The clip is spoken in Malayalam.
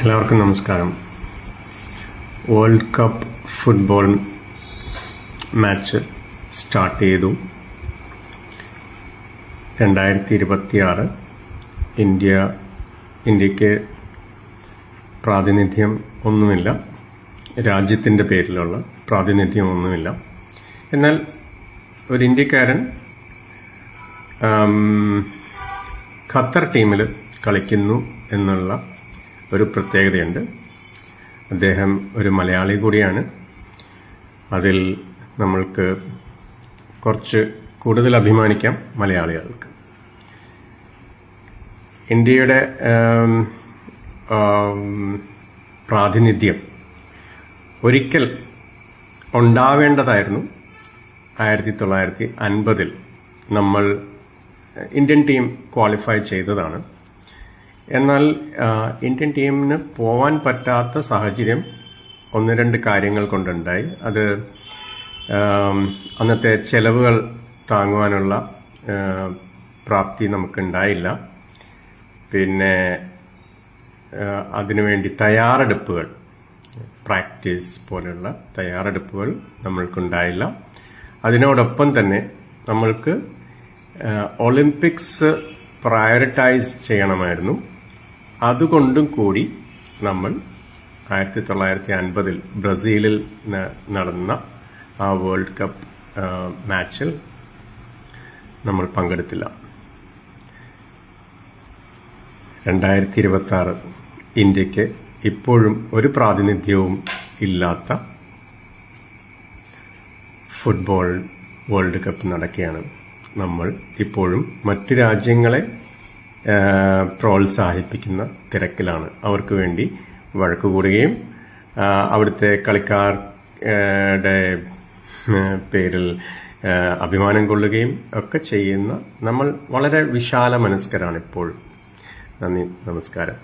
എല്ലാവർക്കും നമസ്കാരം. World cup football match start ചെയ്തു. 2026 ഇന്ത്യക്ക് പ്രാതിനിധ്യം ഒന്നുമില്ല, രാജ്യത്തിൻ്റെ പേരിലുള്ള പ്രാതിനിധ്യം ഒന്നുമില്ല. എന്നാൽ ഒരു ഇന്ത്യക്കാരൻ ഖത്തർ ടീമിൽ കളിക്കുന്നു എന്നുള്ള ഒരു പ്രത്യേകതയുണ്ട്. അദ്ദേഹം ഒരു മലയാളി കൂടിയാണ്. അതിൽ നമ്മൾക്ക് കുറച്ച് കൂടുതൽ അഭിമാനിക്കാം മലയാളികൾക്ക്. ഇന്ത്യയുടെ പ്രാതിനിധ്യം ഒരിക്കൽ ഉണ്ടാവേണ്ടതായിരുന്നു. 1950 നമ്മൾ ഇന്ത്യൻ ടീം ക്വാളിഫൈ ചെയ്തതാണ്. എന്നാൽ ഇന്ത്യൻ ടീമിന് പോവാൻ പറ്റാത്ത സാഹചര്യം 1-2 കാര്യങ്ങൾ കൊണ്ടുണ്ടായി. അത് അന്നത്തെ ചെലവുകൾ താങ്ങുവാനുള്ള പ്രാപ്തി നമുക്കുണ്ടായില്ല. പിന്നെ അതിനുവേണ്ടി തയ്യാറെടുപ്പുകൾ, പ്രാക്ടീസ് പോലെയുള്ള തയ്യാറെടുപ്പുകൾ നമ്മൾക്കുണ്ടായില്ല. അതിനോടൊപ്പം തന്നെ നമ്മൾക്ക് ഒളിമ്പിക്സ് പ്രയോറിറ്റൈസ് ചെയ്യണമായിരുന്നു. അതുകൊണ്ടും കൂടി നമ്മൾ 1950 ബ്രസീലിൽ നടന്ന ആ വേൾഡ് കപ്പ് മാച്ചിൽ നമ്മൾ പങ്കെടുത്തില്ല. 2026 ഇന്ത്യക്ക് ഇപ്പോഴും ഒരു പ്രാതിനിധ്യവും ഇല്ലാത്ത ഫുട്ബോൾ വേൾഡ് കപ്പ് നടക്കുകയാണ്. നമ്മൾ ഇപ്പോഴും മറ്റ് രാജ്യങ്ങളെ പ്രോത്സാഹിപ്പിക്കുന്ന തിരക്കിലാണ്. അവർക്ക് വേണ്ടി വഴക്കുകൂടുകയും അവിടുത്തെ കളിക്കാരുടെ പേരിൽ അഭിമാനം കൊള്ളുകയും ഒക്കെ ചെയ്യുന്ന നമ്മൾ വളരെ വിശാല മനസ്കരാണ് ഇപ്പോഴും. നന്ദി, നമസ്കാരം.